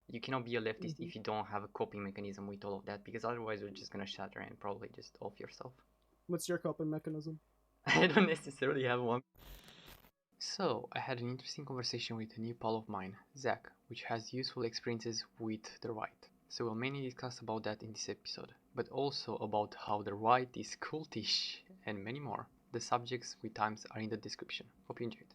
You cannot be a leftist Mhm. if you don't have a coping mechanism with all of that, because otherwise you're just gonna shatter and probably just off yourself. What's your coping mechanism? I don't necessarily have one. So, I had an interesting conversation with a new pal of mine, Zach, which has useful experiences with the right. So we'll mainly discuss about that in this episode, but also about how the right is cultish and many more. The subjects with times are in the description. Hope you enjoyed.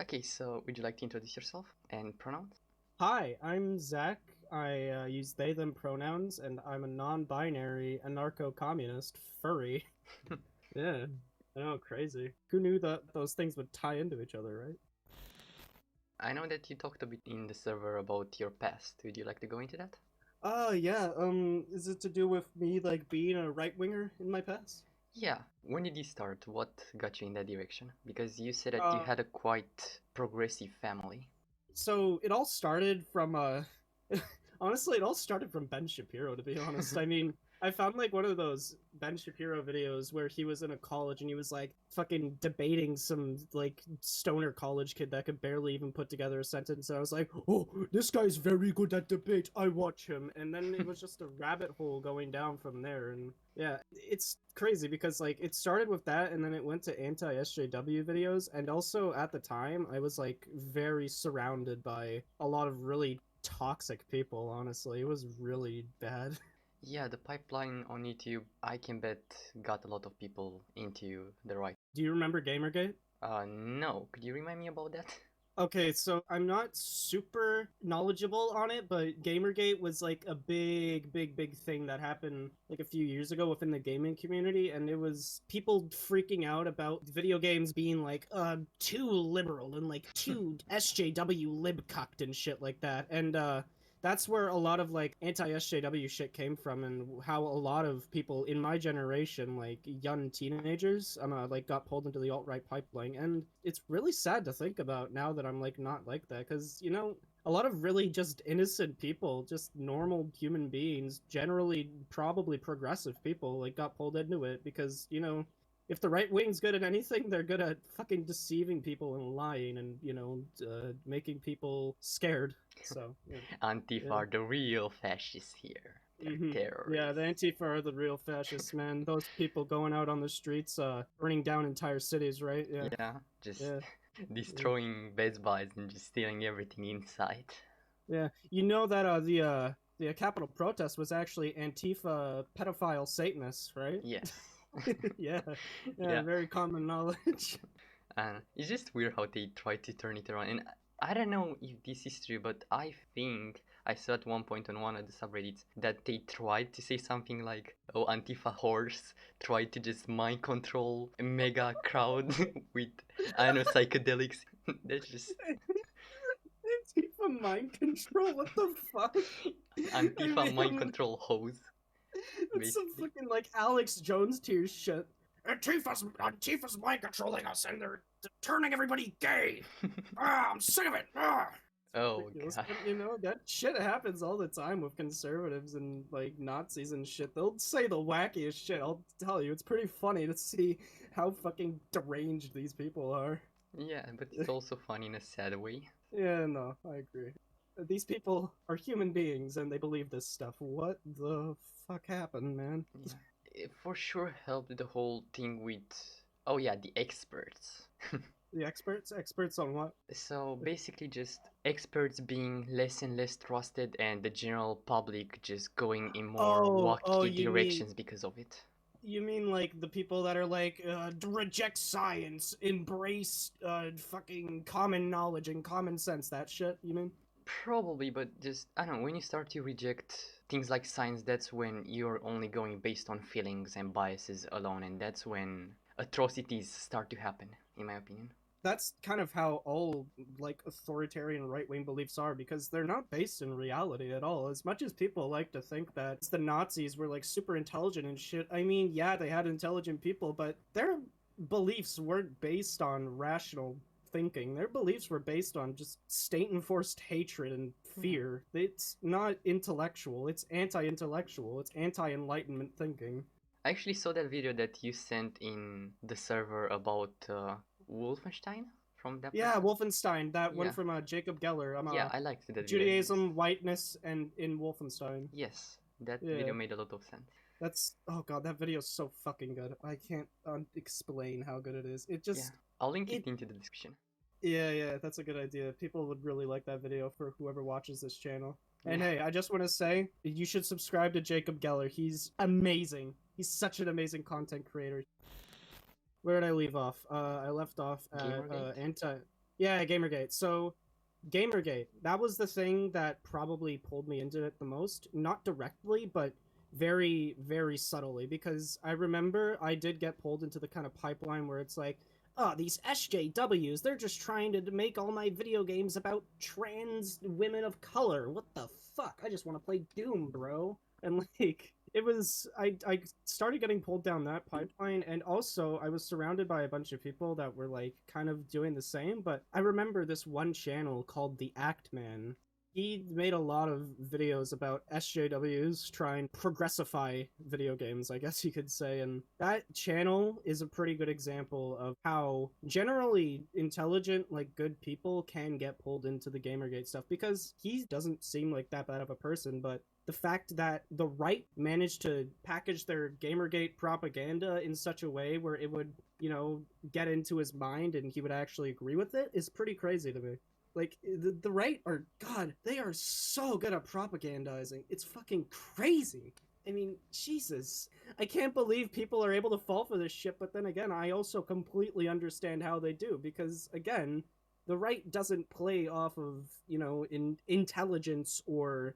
Okay, so would you like to introduce yourself and pronouns? Hi, I'm Zach. I use they them pronouns, and I'm a non-binary anarcho-communist furry. Yeah, I know, crazy. Who knew that those things would tie into each other, right? I know that you talked a bit in the server about your past. Would you like to go into that? Yeah. Is it to do with me like being a right winger in my past? Yeah, when did you start? What got you in that direction? Because you said that you Uh, had a quite progressive family. so it all started from honestly, it all started from Ben Shapiro, to be honest. I mean, I found like one of those Ben Shapiro videos where he was in a college and he was like fucking debating some like stoner college kid that could barely even put together a sentence. And I was like, oh, this guy's very good at debate. I watch him. And then it was just a rabbit hole going down from there. And yeah, it's crazy because like it started with that and then it went to anti-SJW videos. And also at the time, I was like very surrounded by a lot of really toxic people, honestly. It was really bad. Yeah, the pipeline on YouTube, I can bet, got a lot of people into the right. Do you remember Gamergate? No, could you remind me about that? Okay, so I'm not super knowledgeable on it, but Gamergate was like a big thing that happened like a few years ago within the gaming community, and it was people freaking out about video games being like too liberal and like too SJW libcucked and shit like that. And that's where a lot of like anti-SJW shit came from, and how a lot of people in my generation, like young teenagers, like got pulled into the alt-right pipeline. And it's really sad to think about now that I'm like not like that, because a lot of really just innocent people, just normal human beings, generally probably progressive people, like got pulled into it because if the right wing's good at anything, they're good at fucking deceiving people and lying and making people scared. So yeah. Antifa Yeah. are the real fascists here. They're Yeah, the terrorists. Antifa are the real fascists, man. Those people going out on the streets, burning down entire cities, right? Yeah, Yeah, just yeah, yeah. destroying Best Buys and just stealing everything inside. Yeah. You know that the Capitol protest was actually Antifa pedophile Satanists, right? Yes. Yeah, yeah, Yeah. very common knowledge. And it's just weird how they try to turn it around. And I don't know if this is true, but I think I saw at one point on one of the subreddits that they tried to say something like, oh, Antifa horse tried to just mind control a mega crowd with, I don't know, psychedelics. That's just Antifa mind control. What the fuck? I Antifa mind mean, control hose, that's some basically. fucking like Alex Jones tier shit. Antifa's mind controlling us, and they're turning everybody gay. Ah, I'm sick of it. Ah. Oh, Ridiculous, God. but that shit happens all the time with conservatives and like Nazis and shit. They'll say the wackiest shit. I'll tell you, it's pretty funny to see how fucking deranged these people are. Yeah, but it's also fun in a sad way. Yeah, no, I agree. These people are human beings and they believe this stuff. What the fuck happened, man? Yeah. It for sure helped the whole thing with, oh yeah, the experts. The experts on what? So basically, just experts being less and less trusted, and the general public just going in more Oh, wacky directions because of it. you mean like the people that are like reject science, embrace fucking common knowledge and common sense, that shit, you mean? Probably, but just, I don't know, when you start to reject things like science, that's when you're only going based on feelings and biases alone, and that's when atrocities start to happen, in my opinion. That's kind of how all like authoritarian right-wing beliefs are, because they're not based in reality at all. As much as people like to think that the Nazis were like super intelligent and shit, I mean, yeah, they had intelligent people, but their beliefs weren't based on rational thinking. Their beliefs were based on just state-enforced hatred and Yeah. fear. It's not intellectual, it's anti-intellectual, it's anti-enlightenment thinking. I actually saw that video that you sent in the server about Wolfenstein from that Yeah, person? Wolfenstein, that one Yeah. from Jacob Geller. Yeah, I liked that video. Yes. Judaism, whiteness, and in Wolfenstein. Yes, that Yeah, video made a lot of sense. that's oh god, that video is so fucking good. I can't explain how good it is. It Yeah, just I'll link it it into the description. yeah, that's a good idea. People would really like that video for whoever watches this channel. And Yeah. hey, I just want to say you should subscribe to Jacob Geller. He's amazing. He's such an amazing content creator. Where did I leave off? I left off at Gamergate? yeah, Gamergate. So Gamergate, that was the thing that probably pulled me into it the most. Not directly, but very, very subtly. Because I remember I did get pulled into the kind of pipeline where it's like, oh, these SJWs, they're just trying to make all my video games about trans women of color. What the fuck? I just want to play Doom, bro. And like, it was I started getting pulled down that pipeline, and also I was surrounded by a bunch of people that were like kind of doing the same. But I remember this one channel called the Act Man. He made a lot of videos about SJWs trying to progressify video games, I guess you could say. And that channel is a pretty good example of how generally intelligent, like good people can get pulled into the Gamergate stuff, because he doesn't seem like that bad of a person, but the fact that the right managed to package their Gamergate propaganda in such a way where it would, get into his mind and he would actually agree with it is pretty crazy to me. Like, the right are, God, they are so good at propagandizing. It's fucking crazy. I mean, Jesus. I can't believe people are able to fall for this shit, but then again, I also completely understand how they do, because, again, the right doesn't play off of, intelligence or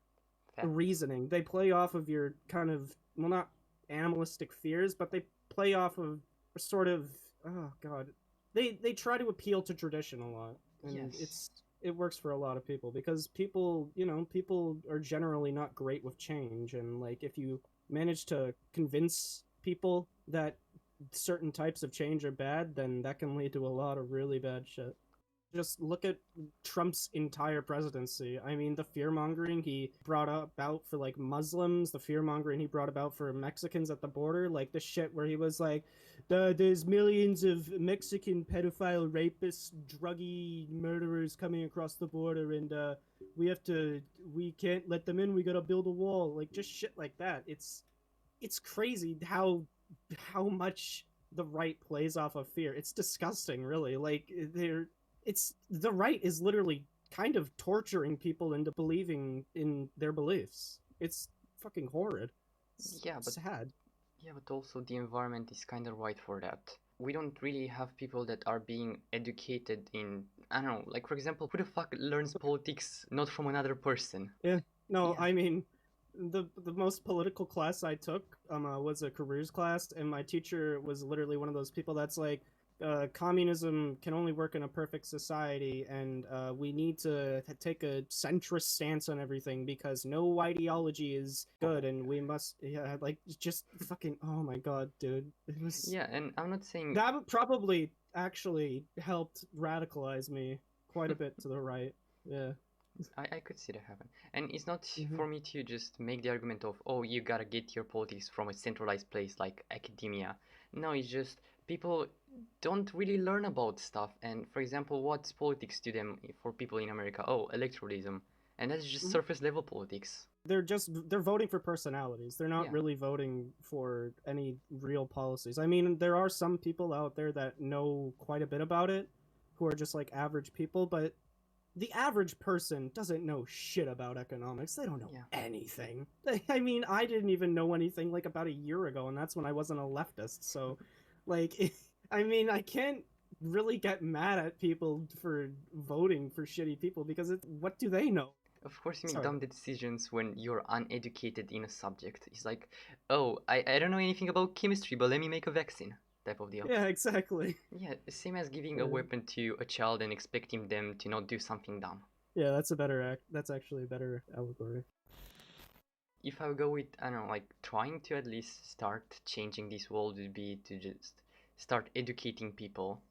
Fact. reasoning. They play off of your kind of, well, not animalistic fears, but they play off of sort of, oh god, they try to appeal to tradition a lot, and Yes. it works for a lot of people, because people are generally not great with change, and like if you manage to convince people that certain types of change are bad, then that can lead to a lot of really bad shit. Just look at Trump's entire presidency. I mean, the fear mongering he brought about for like Muslims, the fear mongering he brought about for Mexicans at the border, like the shit where he was like, there's millions of Mexican pedophile rapists, druggy murderers coming across the border, and we can't let them in. We gotta build a wall. Like just shit like that. It's crazy how much the right plays off of fear. It's disgusting, really. Like the right is literally kind of torturing people into believing in their beliefs. It's fucking horrid. It's Yeah, but sad. yeah, but also the environment is kind of right for that. We don't really have people that are being educated in, I don't know, like for example, who the fuck learns politics not from another person? Yeah. No, Yeah. I mean, the most political class I took was a careers class, and my teacher was literally one of those people that's like, communism can only work in a perfect society, and we need to take a centrist stance on everything because no ideology is good, and we must, yeah, like just fucking, oh my god, dude, it was Yeah, and I'm not saying that probably actually helped radicalize me quite a bit to the right. Yeah. I could see that happen. And it's not Mm-hmm. for me to just make the argument of, oh, you gotta get your politics from a centralized place like academia. No, it's just people don't really learn about stuff. And for example, what's politics to them for people in America? Oh, electoralism. And that's just Mm-hmm. surface level politics. They're voting for personalities. They're not Yeah. really voting for any real policies. I mean, there are some people out there that know quite a bit about it, who are just like average people, but the average person doesn't know shit about economics. They don't know Yeah. anything. I mean, I didn't even know anything like about a year ago, and that's when I wasn't a leftist. So, like, I mean, I can't really get mad at people for voting for shitty people, because what do they know? Of course, you make Sorry. dumb decisions when you're uneducated in a subject. It's like, oh, I don't know anything about chemistry, but let me make a vaccine type of deal. Yeah, exactly. Yeah, same as giving a Yeah. weapon to a child and expecting them to not do something dumb. Yeah, that's a better act. That's actually a better allegory. If I go with, I don't know, like trying to at least start changing this world would be to just start educating people.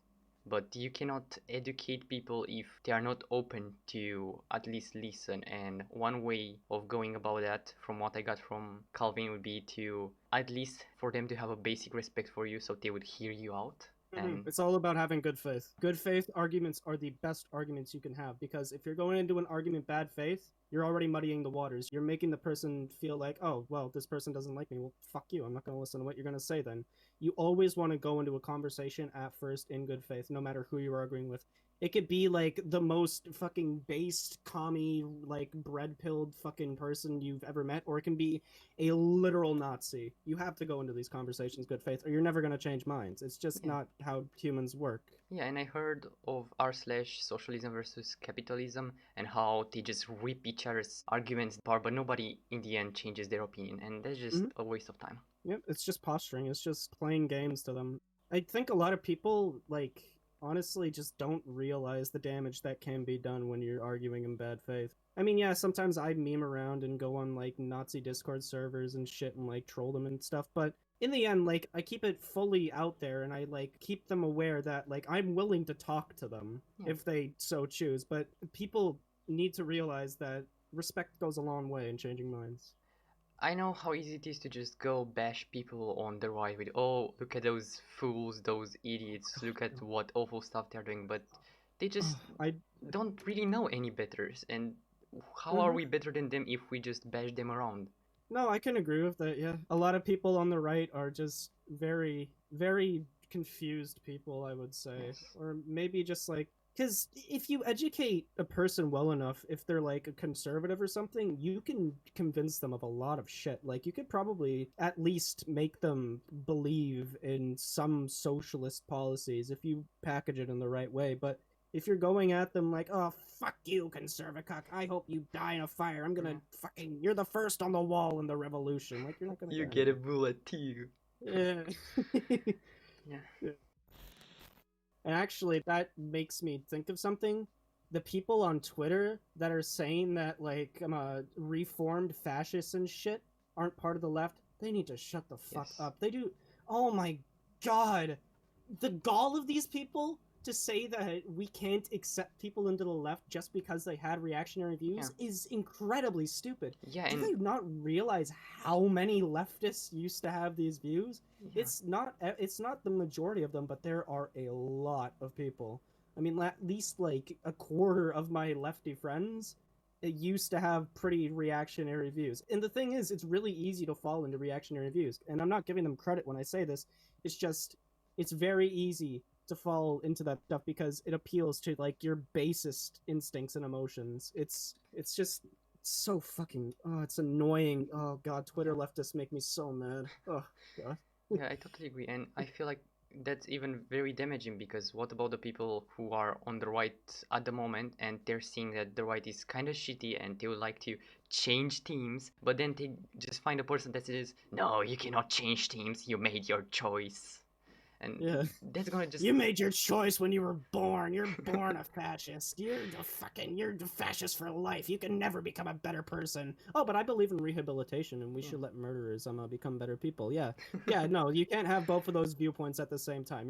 But you cannot educate people if they are not open to at least listen. And one way of going about that, from what I got from Calvin, would be to at least for them to have a basic respect for you so they would hear you out. And It's all about having good faith. Good faith arguments are the best arguments you can have, because if you're going into an argument bad faith, you're already muddying the waters. You're making the person feel like, oh, well, this person doesn't like me. Well, fuck you. I'm not going to listen to what you're going to say then. You always want to go into a conversation at first in good faith, no matter who you're arguing with. It could be like the most fucking based, commie, like bread-pilled fucking person you've ever met, or it can be a literal Nazi. You have to go into these conversations good faith, or you're never going to change minds. It's just not how humans work. Yeah, and I heard of r/socialism versus capitalism and how they just rip each other's arguments apart, but nobody in the end changes their opinion, and that's just a waste of time. Yep, it's just posturing. It's just playing games to them. I think a lot of people, like, honestly just don't realize the damage that can be done when you're arguing in bad faith. I mean, yeah, sometimes I meme around and go on, like, Nazi Discord servers and shit and, like, troll them and stuff, but in the end, like, I keep it fully out there and I, like, keep them aware that, like, I'm willing to talk to them if they so choose, but people need to realize that respect goes a long way in changing minds. I know how easy it is to just go bash people on the right with, oh, look at those fools, those idiots, look at what awful stuff they're doing, but they just don't really know any better, and how are we better than them if we just bash them around? No, I can agree with that, yeah. A lot of people on the right are just very, very confused people, I would say. Yes. Or maybe just like, because if you educate a person well enough, if they're like a conservative or something, you can convince them of a lot of shit. Like, you could probably at least make them believe in some socialist policies if you package it in the right way. But if you're going at them like, oh, fuck you, conservacuck, I hope you die in a fire, I'm gonna fucking, you're the first on the wall in the revolution. Like, you're not gonna You get a bullet too. Yeah. Yeah. And actually, that makes me think of something. The people on Twitter that are saying that, like, I'm a reformed fascist and shit aren't part of the left, they need to shut the fuck up. They do. Oh my god. The gall of these people to say that we can't accept people into the left just because they had reactionary views is incredibly stupid. Yeah, Do they not realize how many leftists used to have these views? Yeah. It's not the majority of them, but there are a lot of people. I mean, at least like a quarter of my lefty friends used to have pretty reactionary views. And the thing is, it's really easy to fall into reactionary views. And I'm not giving them credit when I say this. It's just, it's very easy to fall into that stuff because it appeals to like your basest instincts and emotions. It's just so fucking, oh, it's annoying. Oh god, Twitter leftists make me so mad. Oh god. Yeah, I totally agree, and I feel like that's even very damaging, because what about the people who are on the right at the moment and they're seeing that the right is kind of shitty and they would like to change teams, but then they just find a person that says, no, you cannot change teams, you made your choice. And that's gonna just... You made your choice when you were born. You're born a fascist. You're the fascist for life. You can never become a better person. Oh, but I believe in rehabilitation, and we should let murderers become better people. Yeah, no, you can't have both of those viewpoints at the same time.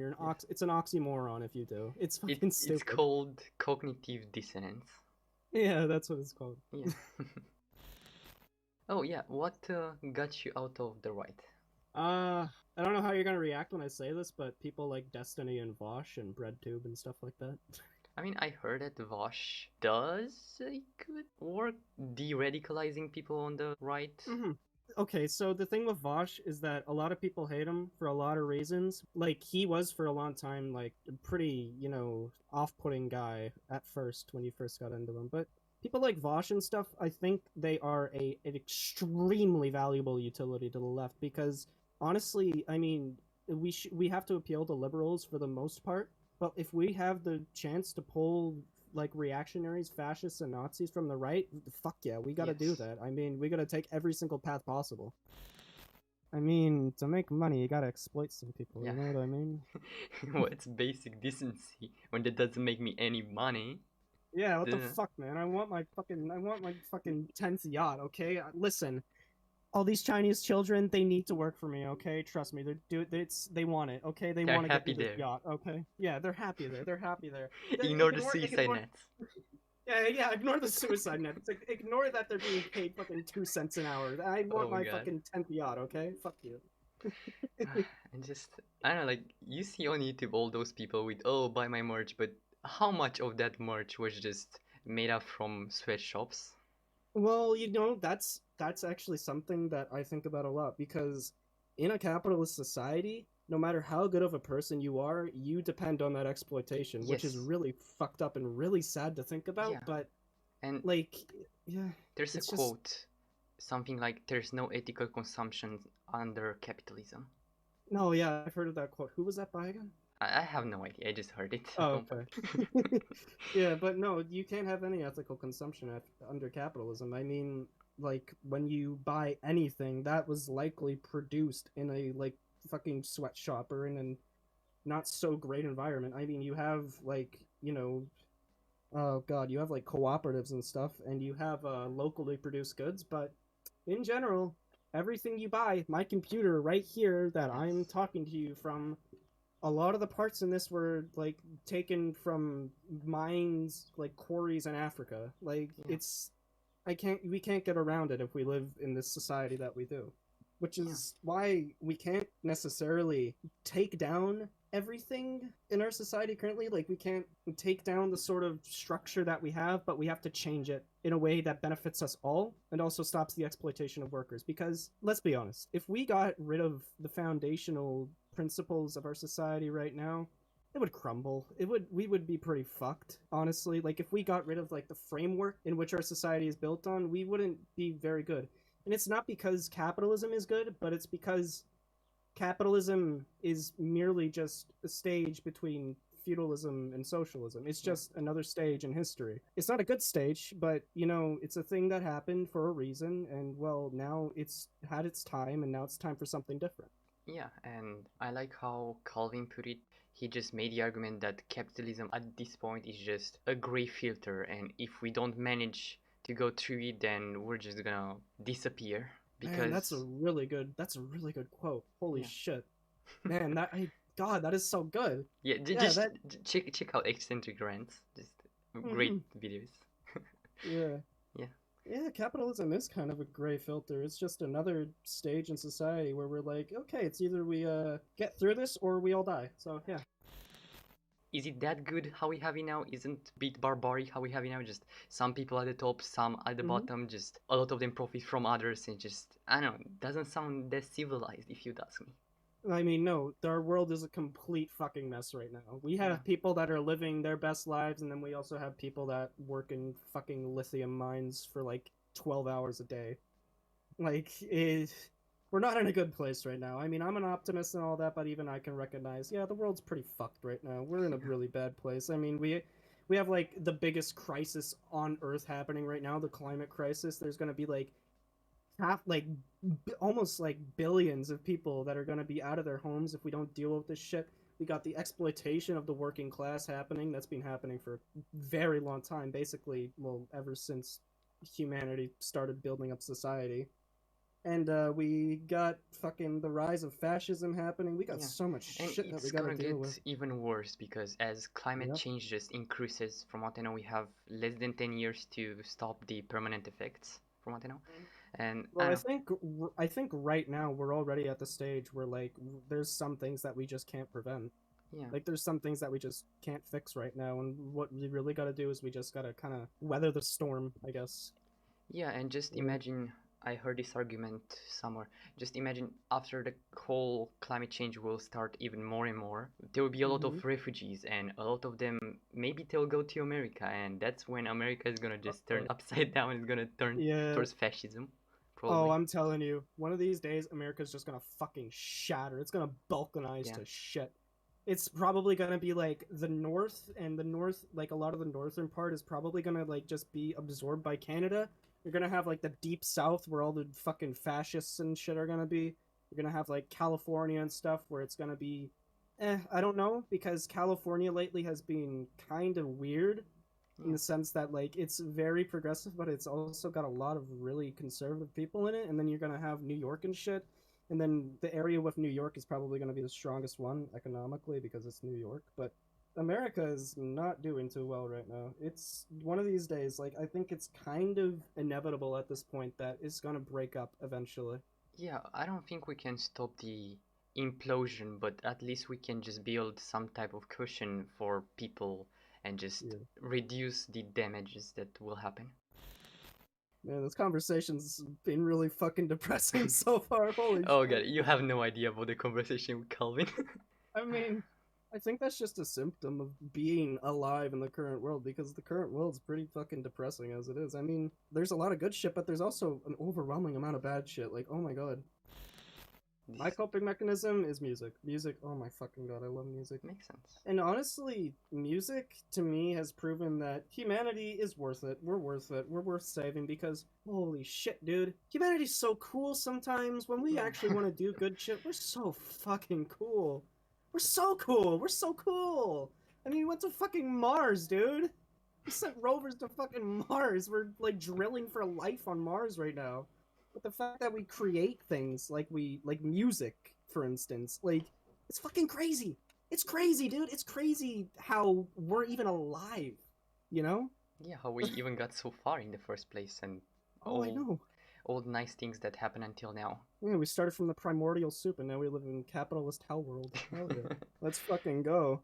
It's an oxymoron if you do. It's fucking stupid. It's called cognitive dissonance. Yeah, that's what it's called. Yeah. Oh yeah, what got you out of the right? I don't know how you're gonna react when I say this, but people like Destiny and Vosh and BreadTube and stuff like that. I mean, I heard that Vosh does a good work de-radicalizing people on the right. Okay, so the thing with Vosh is that a lot of people hate him for a lot of reasons. Like, he was for a long time, like, a pretty, off-putting guy at first when you first got into him. But people like Vosh and stuff, I think they are an extremely valuable utility to the left because, honestly, I mean, we have to appeal to liberals for the most part, but if we have the chance to pull like reactionaries, fascists, and Nazis from the right, fuck yeah, we gotta do that. I mean, we gotta take every single path possible. I mean, to make money, you gotta exploit some people, you know what I mean? Well, it's basic decency when that doesn't make me any money. Yeah, what the fuck, man? I want my fucking 10th yacht, okay? Listen, all these Chinese children, they need to work for me, okay? Trust me, they want it, okay? They want to get me this yacht, okay? Yeah, they're happy there. They're happy there. Ignore the suicide nets. Yeah, ignore the suicide net. Ignore that they're being paid fucking 2 cents an hour. I want my fucking 10th yacht, okay? Fuck you. And just, I don't know, like, you see on YouTube all those people with, oh, buy my merch, but how much of that merch was just made up from sweatshops? Well, that's actually something that I think about a lot because in a capitalist society, no matter how good of a person you are, you depend on that exploitation, which is Yes, really fucked up and really sad to think about, yeah. but And like yeah, there's a it's just quote, something like, there's no ethical consumption under capitalism. no, yeah, I've heard of that quote. Who was that by again? I have no idea, I just heard it at Oh, one okay. point. Yeah, but no, you can't have any ethical consumption under capitalism. I mean, like when you buy anything that was likely produced in a like fucking sweatshop or in a not so great environment. I mean, you have like, oh god, you have like cooperatives and stuff and you have locally produced goods, but in general, everything you buy, my computer right here that I'm Yes. talking to you from, a lot of the parts in this were like taken from mines, like quarries in Africa. Like Yeah. we can't get around it if we live in this society that we do, which Yeah. is why we can't necessarily take down everything in our society currently. Like we can't take down the sort of structure that we have, but we have to change it in a way that benefits us all and also stops the exploitation of workers. Because let's be honest, if we got rid of the foundational principles of our society right now, it would crumble. We would be pretty fucked, honestly. Like if we got rid of like the framework in which our society is built on, we wouldn't be very good. And it's not because capitalism is good, but it's because capitalism is merely just a stage between feudalism and socialism. It's Yeah. just another stage in history. It's not a good stage, but it's a thing that happened for a reason, and well, now it's had its time, and now it's time for something different. Yeah, and I like how Calvin put it. He just made the argument that capitalism at this point is just a gray filter, and if we don't manage to go through it, then we're just gonna disappear. Man, Because, that's a really good quote. Holy yeah, shit. Man, God, that is so good. yeah, Yeah, just that check out eccentric rants, just great mhm. videos. Yeah. Yeah, Yeah, capitalism is kind of a gray filter. It's just another stage in society where we're like, okay, it's either we get through this or we all die. So, yeah. is it that good how we have it now? Isn't bit barbaric how we have it now? Just some people at the top, some at the Hmm. bottom, just a lot of them profit from others, and just, I don't know, doesn't sound that civilized if you'd ask me. I mean, no, our world is a complete fucking mess right now. We Yeah. have people that are living their best lives, and then we also have people that work in fucking lithium mines for like 12 hours a day. Like, we're not in a good place right now. I mean, I'm an optimist and all that, but even I can recognize, yeah, the world's pretty fucked right now. We're in a really bad place. I mean, we have like the biggest crisis on Earth happening right now, the climate crisis. There's going to be like half, like almost like billions of people that are going to be out of their homes if we don't deal with this shit. We got the exploitation of the working class happening. That's been happening for a very long time, basically, well, ever since humanity started building up society. And we got fucking the rise of fascism happening. We got Yeah, so much and shit that we it's gotta gonna deal get with. even worse because as climate Yep. change just increases, from what I know, we have less than 10 years to stop the permanent effects, from what I know. And I Well, don't know, I think right now we're already at the stage where like there's some things that we just can't prevent. yeah, Like there's some things that we just can't fix right now, and what we really got to do is we just got to kind of weather the storm, I guess. yeah, and just Yeah. imagine, I heard this argument somewhere. Just imagine after the whole climate change will start even more and more, there will be a lot of Mm-hmm. refugees, and a lot of them maybe they'll go to America, and that's when America is gonna just turn Uh, upside down. It's gonna turn yeah. towards fascism, Oh, probably. I'm telling you, one of these days, America's just gonna fucking shatter. It's gonna balkanize Yeah, to shit. It's probably gonna be like the north, and the north, like a lot of the northern part, is probably gonna like just be absorbed by Canada. You're gonna have like the deep south where all the fucking fascists and shit are gonna be. You're gonna have like California and stuff where it's gonna be, I don't know, because California lately has been kind of weird in yeah. the sense that like it's very progressive, but it's also got a lot of really conservative people in it. And then you're gonna have New York and shit, and then the area with New York is probably gonna be the strongest one economically because it's New York. But America is not doing too well right now. It's one of these days. Like I think it's kind of inevitable at this point that it's gonna break up eventually. Yeah, I don't think we can stop the implosion, but at least we can just build some type of cushion for people and just Yeah. reduce the damages that will happen. Man, this conversation's been really fucking depressing so far. Holy Oh god, shit. you have no idea about the conversation with Calvin. I mean, I think that's just a symptom of being alive in the current world because the current world's pretty fucking depressing as it is. I mean, there's a lot of good shit, but there's also an overwhelming amount of bad shit. Like, oh my god. My This coping mechanism is music. Music, oh my fucking god, I love music. makes sense. And honestly, music to me has proven that humanity is worth it. We're worth it. We're worth saving because holy shit, dude. Humanity's so cool sometimes. When we Yeah. actually want to do good shit, we're so fucking cool. We're so cool. We're so cool. I mean, we went to fucking Mars, dude. We sent rovers to fucking Mars. We're like drilling for life on Mars right now. But the fact that we create things like music, for instance, like it's fucking crazy. It's crazy, dude. It's crazy how we're even alive. You know? Yeah, how we even got so far in the first place and Oh, I all know. all the nice things that happen until now. Yeah, we started from the primordial soup, and now we live in capitalist hell world. Hell yeah. Let's fucking go.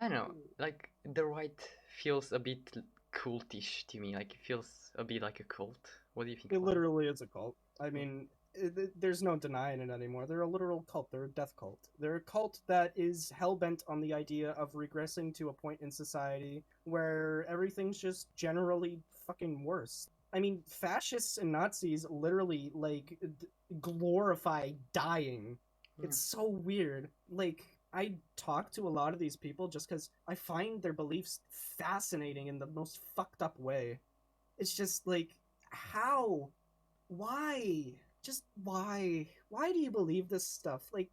I don't know, like the right feels a bit cultish to me. Like it feels a bit like a cult. What do you think It about it? literally is a cult. I Yeah. mean, there's no denying it anymore. They're a literal cult. They're a death cult. They're a cult that is hell bent on the idea of regressing to a point in society where everything's just generally fucking worse. I mean, fascists and Nazis literally like glorify dying. Yeah. It's so weird. Like, I talk to a lot of these people just because I find their beliefs fascinating in the most fucked up way. It's just like, how? Why? Just why? Why do you believe this stuff? Like,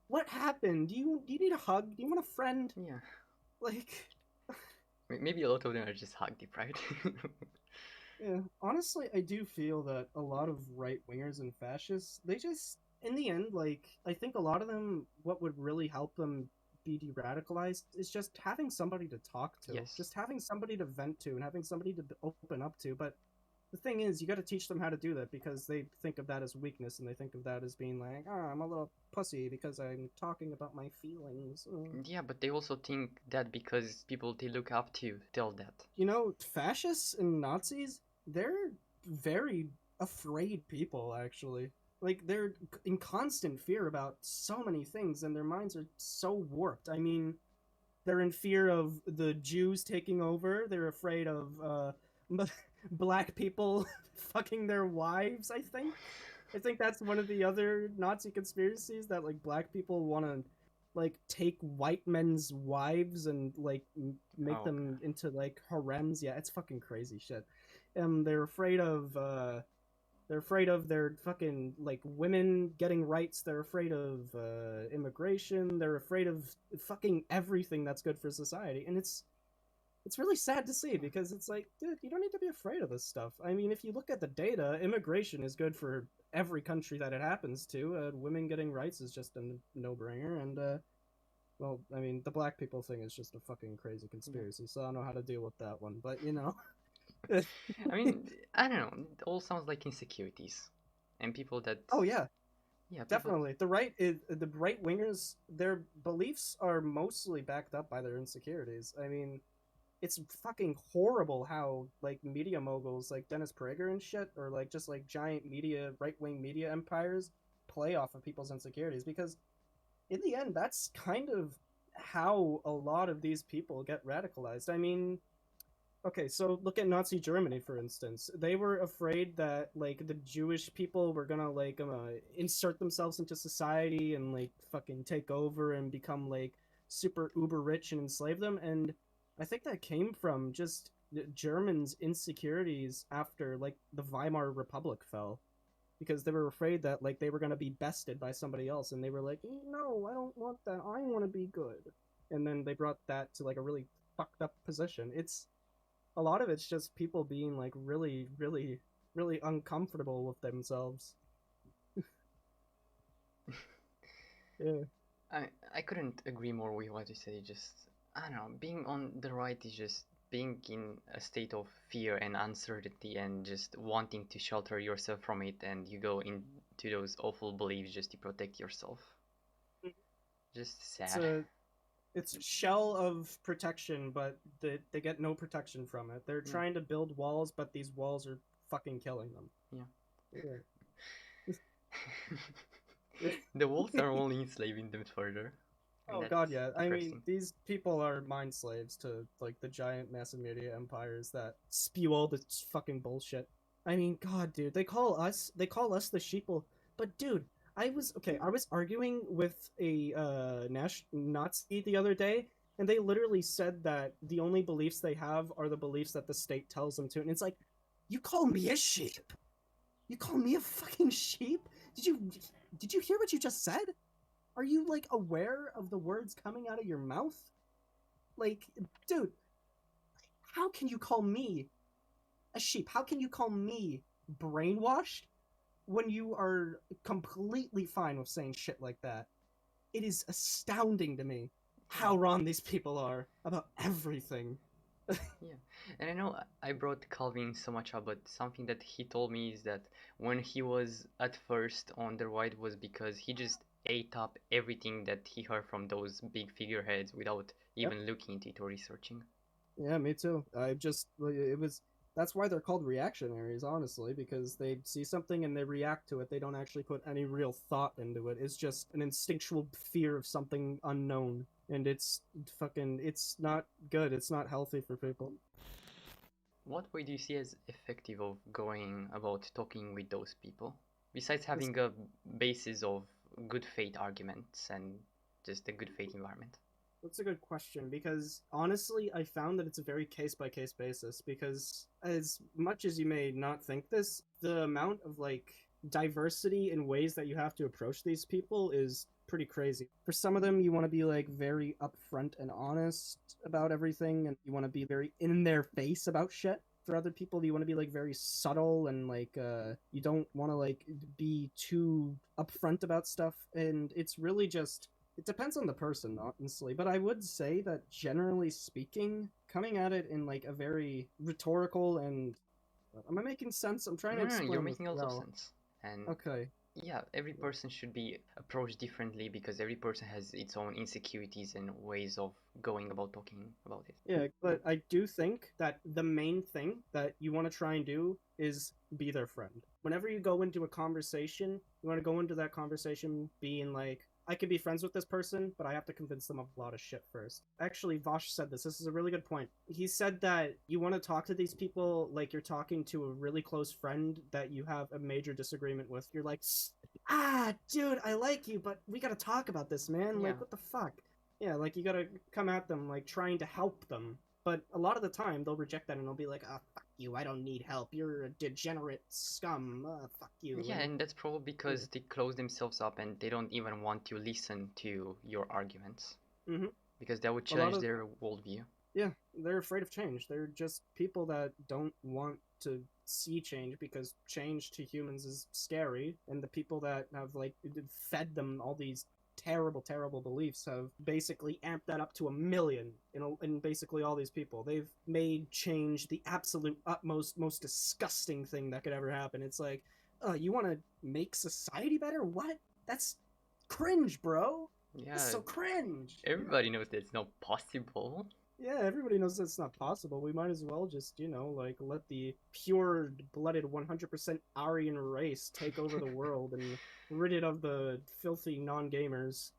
what happened? Do you need a hug? Do you want a friend? Yeah. Like, Maybe a lot of them are just hug deprived. yeah, honestly, I do feel that a lot of right wingers and fascists, they just, in the end, like, I think a lot of them, what would really help them be de radicalized is just having somebody to talk to, Yes. just having somebody to vent to, and having somebody to open up to. But the thing is, you got to teach them how to do that because they think of that as weakness and they think of that as being like, oh, I'm a little pussy because I'm talking about my feelings. Yeah, but they also think that because people they look up to tell that. You know, fascists and Nazis, they're very afraid people, actually. Like, they're in constant fear about so many things, and their minds are so warped. I mean, they're in fear of the Jews taking over, they're afraid of black people fucking their wives, I think. I think that's one of the other Nazi conspiracies that like black people want to like take white men's wives and like make Oh them god. into like harems. Yeah, it's fucking crazy shit. They're afraid of their fucking like women getting rights. They're afraid of immigration. They're afraid of fucking everything that's good for society. And it's really sad to see Yeah. because it's like, dude, you don't need to be afraid of this stuff. I mean, if you look at the data, immigration is good for every country that it happens to. Women getting rights is just a no-brainer, and well, I mean, the black people thing is just a fucking crazy Yeah. conspiracy, so I don't know how to deal with that one. But you know, I mean, I don't know. It all sounds like insecurities, and people that, oh yeah, yeah, people. definitely. The right wingers. Their beliefs are mostly backed up by their insecurities. I mean, it's fucking horrible how like media moguls like Dennis Prager and shit, or like just like giant media right wing media empires play off of people's insecurities because in the end that's kind of how a lot of these people get radicalized. I mean, okay, so look at Nazi Germany for instance. They were afraid that like the Jewish people were gonna like insert themselves into society and like fucking take over and become like super uber rich and enslave them. And I think that came from just the Germans' insecurities after like the Weimar Republic fell because they were afraid that like they were gonna be bested by somebody else, and they were like, no, I don't want that. I want to be good. And then they brought that to like a really fucked up position. It's a lot of it's just people being like really, really, really uncomfortable with themselves. Yeah. I couldn't agree more with what you said. Just I don't know. Being on the right is just being in a state of fear and uncertainty and just wanting to shelter yourself from it, and you go into those awful beliefs just to protect yourself. Just It's sad. it's a shell of protection, but they get no protection from it. They're Yeah. trying to build walls, but these walls are fucking killing them. Yeah. Yeah. The walls are only enslaving them further. And Oh that's god, yeah. I mean, depressing. these people are mind slaves to like the giant massive media empires that spew all this fucking bullshit. I mean, god, dude, they call us the sheeple. But dude, I was arguing with a Nazi the other day, and they literally said that the only beliefs they have are the beliefs that the state tells them to. And it's like, you call me a sheep? You call me a fucking sheep? Did you hear what you just said? Are you like aware of the words coming out of your mouth? Like, dude, how can you call me a sheep? How can you call me brainwashed when you are completely fine with saying shit like that? It is astounding to me how wrong these people are about everything. Yeah, and I know I brought Calvin so much up, but something that he told me is that when he was at first on the right was because he just ate up everything that he heard from those big figureheads without Yep. even looking into it or researching. Yeah, me too. It was that's why they're called reactionaries, honestly, because they see something and they react to it. They don't actually put any real thought into it. It's just an instinctual fear of something unknown, and it's not good. It's not healthy for people. What way do you see as effective of going about talking with those people? Besides That's, having a basis of good faith arguments and just a good faith environment. that's a good question because honestly, I found that it's a very case by case basis because as much as you may not think this, the amount of like diversity in ways that you have to approach these people is pretty crazy. For some of them, you want to be like very upfront and honest about everything, and you want to be very in their face about shit. For other people, you want to be like very subtle and like you don't want to like be too upfront about stuff, and it's really just it depends on the person, honestly. But I would say that generally speaking, coming at it in like a very rhetorical and am I making sense? I'm trying to No, you're explain this making a lot of well. sense. And Okay. yeah, every person should be approached differently because every person has its own insecurities and ways of going about talking about it. Yeah, but I do think that the main thing that you want to try and do is be their friend. Whenever you go into a conversation, you want to go into that conversation being like, I could be friends with this person, but I have to convince them of a lot of shit first. Actually, Vosh said this. This is a really good point. He said that you want to talk to these people like you're talking to a really close friend that you have a major disagreement with. You're like, dude, I like you, but we gotta talk about this, man. Yeah. Like, what the fuck? Yeah, like you gotta come at them like trying to help them. But a lot of the time they'll reject that and they'll be like, "Ah, fuck you! I don't need help. You're a degenerate scum. Fuck you!" Yeah, and that's probably because they close themselves up and they don't even want to listen to your arguments mm-hmm. because that would A lot challenge of their worldview. yeah, they're afraid of change. They're just people that don't want to see change because change to humans is scary, and the people that have like fed them all these terrible beliefs have basically amped that up to 1,000,000 in basically all these people. They've made change the absolute utmost most disgusting thing that could ever happen. It's like, oh, you want to make society better? What? That's cringe, bro. That's Yeah, so cringe. everybody knows that it's not possible. Yeah, everybody knows that's not possible. We might as well just, like let the pure-blooded 100% Aryan race take over the world and rid it of the filthy non-gamers.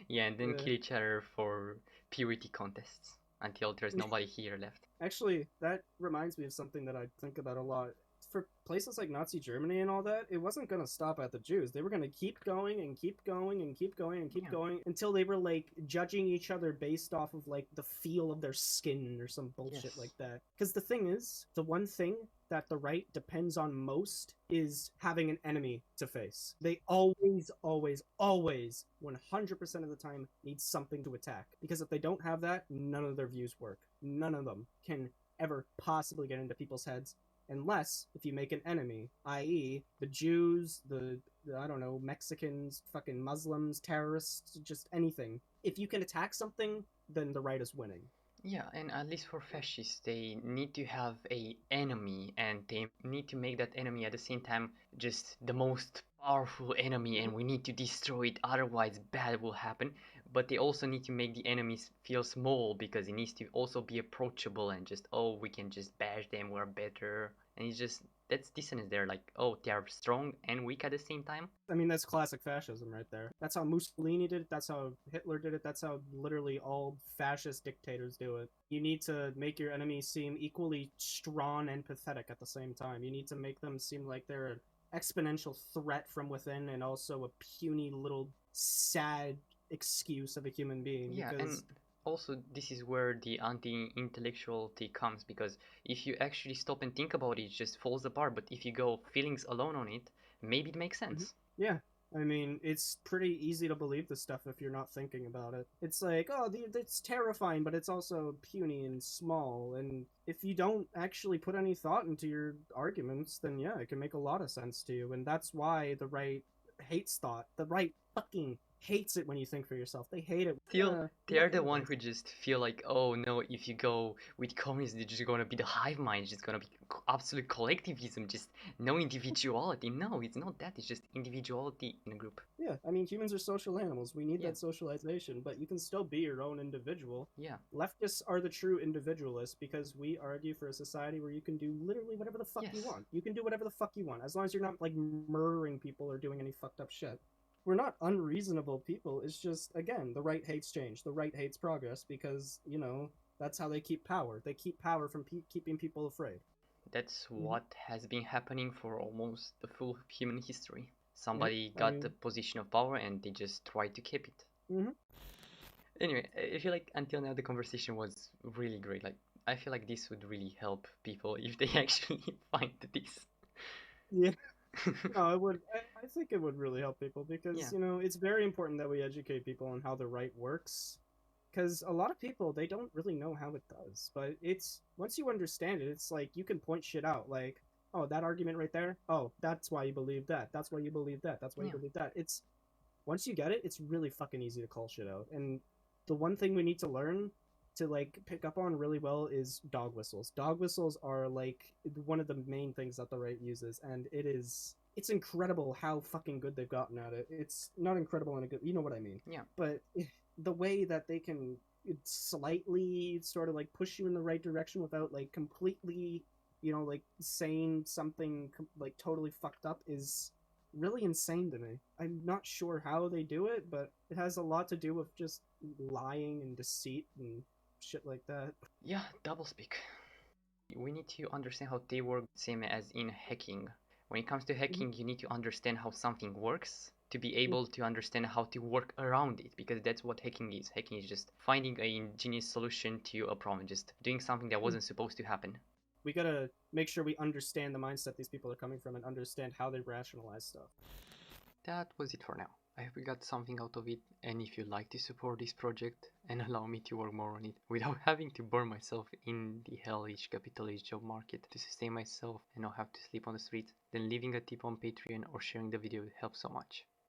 Yeah, and then Yeah. kill each other for purity contests until there's nobody here left. Actually, that reminds me of something that I think about a lot. For places like Nazi Germany and all that, it wasn't going to stop at the Jews. They were going to keep going and keep going and keep going and keep Yeah. going until they were like judging each other based off of like the feel of their skin or some bullshit Yes. like that. Because the thing is, the one thing that the right depends on most is having an enemy to face. They always, 100% of the time need something to attack. Because if they don't have that, none of their views work. None of them can ever possibly get into people's heads unless if you make an enemy, i.e., the Jews, the I don't know, Mexicans, fucking Muslims, terrorists, just anything. If you can attack something, then the right is winning. Yeah, and at least for fascists, they need to have a enemy, and they need to make that enemy at the same time just the most powerful enemy, and we need to destroy it, otherwise bad will happen. But they also need to make the enemies feel small because it needs to also be approachable and just, oh, we can just bash them, we're better. And it's just, that's dissonance there, like, oh, they are strong and weak at the same time. I mean, that's classic fascism right there. That's how Mussolini did it. That's how Hitler did it. That's how literally all fascist dictators do it. You need to make your enemies seem equally strong and pathetic at the same time. You need to make them seem like they're an exponential threat from within and also a puny little sad excuse of a human being. Yeah, Because and also this is where the anti-intellectuality comes, because if you actually stop and think about it, it just falls apart. But if you go feelings alone on it, maybe it makes sense. yeah, I mean, it's pretty easy to believe this stuff if you're not thinking about it. It's like, oh, it's terrifying, but it's also puny and small. And if you don't actually put any thought into your arguments, then yeah, it can make a lot of sense to you. And that's why the right hates thought. The right fucking hates it when you think for yourself. They hate it. Still, they're the one who just feel like, oh no, if you go with communism, it's just gonna be the hive mind, it's just gonna be absolute collectivism, just no individuality. No, it's not that, it's just individuality in a group. Yeah, I mean, humans are social animals. We need Yeah. that socialization, but you can still be your own individual. Yeah. Leftists are the true individualists because we argue for a society where you can do literally whatever the fuck you Yes. want. You can do whatever the fuck you want, as long as you're not, like, murdering people or doing any fucked up shit. We're not unreasonable people. It's just, again, the right hates change. The right hates progress because, you know, that's how they keep power. They keep power from keeping people afraid. That's what has been happening for almost the full human history. Somebody I got mean- the position of power and they just tried to keep it. Mhm. Anyway, I feel like until now the conversation was really great. Like, I feel like this would really help people if they actually find this. Yeah. No, it would. I think it would really help people because Yeah. you know it's very important that we educate people on how the right works. Because a lot of people they don't really know how it does, but it's once you understand it, it's like you can point shit out. Like, oh, that argument right there. Oh, that's why you believe that. That's why you believe that. That's why you Yeah. believe that. It's once you get it, it's really fucking easy to call shit out. And the one thing we need to learn to like pick up on really well is dog whistles. Dog whistles are like one of the main things that the right uses, and it's incredible how fucking good they've gotten at it. It's not incredible in a good, you know what I mean? Yeah. But the way that they can slightly sort of like push you in the right direction without like completely, you know, like saying something like totally fucked up is really insane to me. I'm not sure how they do it, but it has a lot to do with just lying and deceit and shit like that. Yeah, doublespeak. We need to understand how they work, same as in hacking. When it comes to hacking, you need to understand how something works to be able to understand how to work around it, because that's what hacking is. Hacking is just finding an ingenious solution to a problem, just doing something that wasn't supposed to happen. We gotta make sure we understand the mindset these people are coming from and understand how they rationalize stuff. That was it for now. I hope you got something out of it, and if you'd like to support this project and allow me to work more on it without having to burn myself in the hellish capitalist job market to sustain myself and not have to sleep on the streets, then leaving a tip on Patreon or sharing the video would help so much.